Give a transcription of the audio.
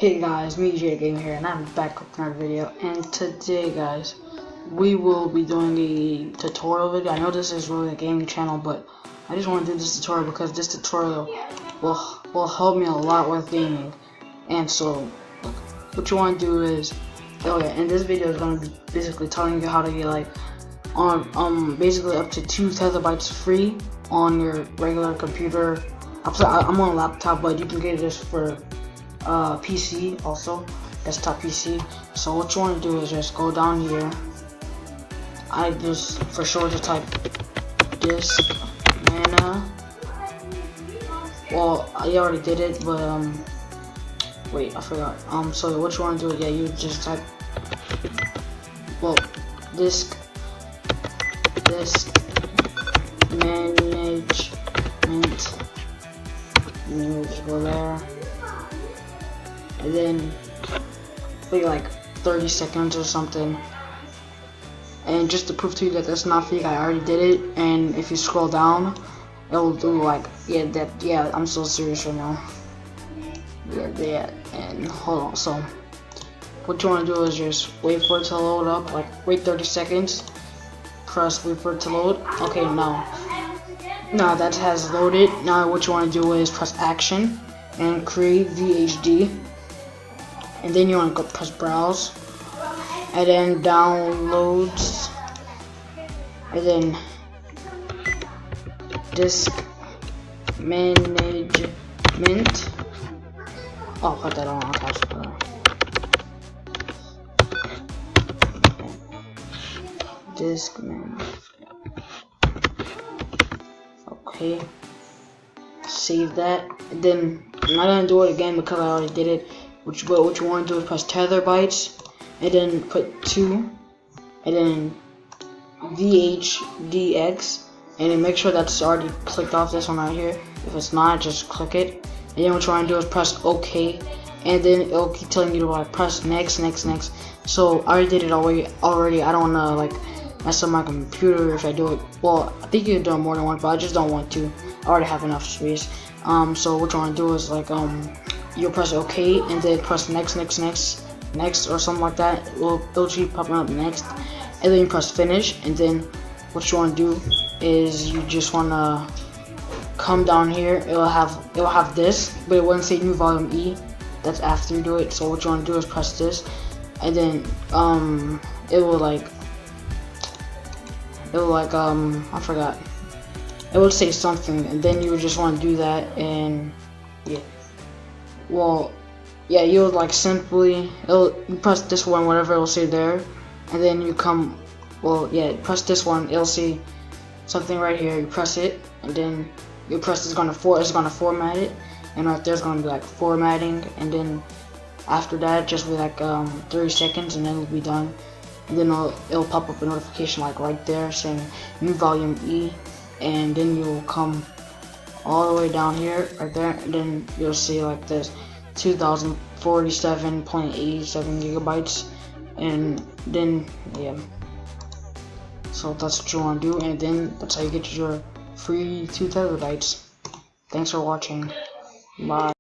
Hey guys, me Jay Game here, and I'm back with another video. And today, guys, we will be doing a tutorial video. I know this is really a gaming channel, but I just want to do this tutorial because this tutorial will help me a lot with gaming. And so, what you want to do is, and this video is going to be basically telling you how to get like basically up to 2 terabytes free on your regular computer. I'm on a laptop, but you can get this for PC also, desktop PC. So what you want to do is just go down here. I just for sure just type disk mana. Well, I already did it, but wait, I forgot. So what you want to do? Yeah, you just type disk management. And you just go there. And then wait like 30 seconds or something. And just to prove to you that that's not fake, I already did it. And if you scroll down, it will do like I'm so serious right now. And hold on. So what you want to do is just wait for it to load up. Like wait 30 seconds. Press wait for it to load. Okay, now that has loaded. Now what you want to do is press action and create VHD. And then you want to go press browse, and then downloads, and then disk management. Oh, put that on. Disk management. Okay. Save that. And then I'm not gonna do it again because I already did it. What you want to do is press terabytes, and then put 2, and then VHDX, and then make sure that's already clicked off this one right here. If it's not, just click it. And then what you want to do is press OK, and then it'll keep telling you to like press next. So I already did it already. I don't want to like mess up my computer if I do it. Well, I think you can do it more than once, but I just don't want to. I already have enough space. So what you want to do is like you'll press OK, and then press next or something like that. It'll keep popping up next, and then you press finish. And then what you want to do is you just want to come down here. It'll have this, but it wouldn't say new volume E. That's after you do it. So what you want to do is press this, and then it will I forgot. It will say something, and then you just want to do that, and you would like simply you press this one, whatever it'll say there, and then you come press this one, it'll say something right here. You press it, and then you press it's gonna format it, and right there's gonna be like formatting, and then after that just be like 30 seconds, and then it'll be done. And then it'll pop up a notification like right there saying new volume E, and then you'll come all the way down here right there, and then you'll see like this 2047.87 gigabytes, and then so that's what you want to do, and then that's how you get your free 2 terabytes. Thanks for watching. Bye.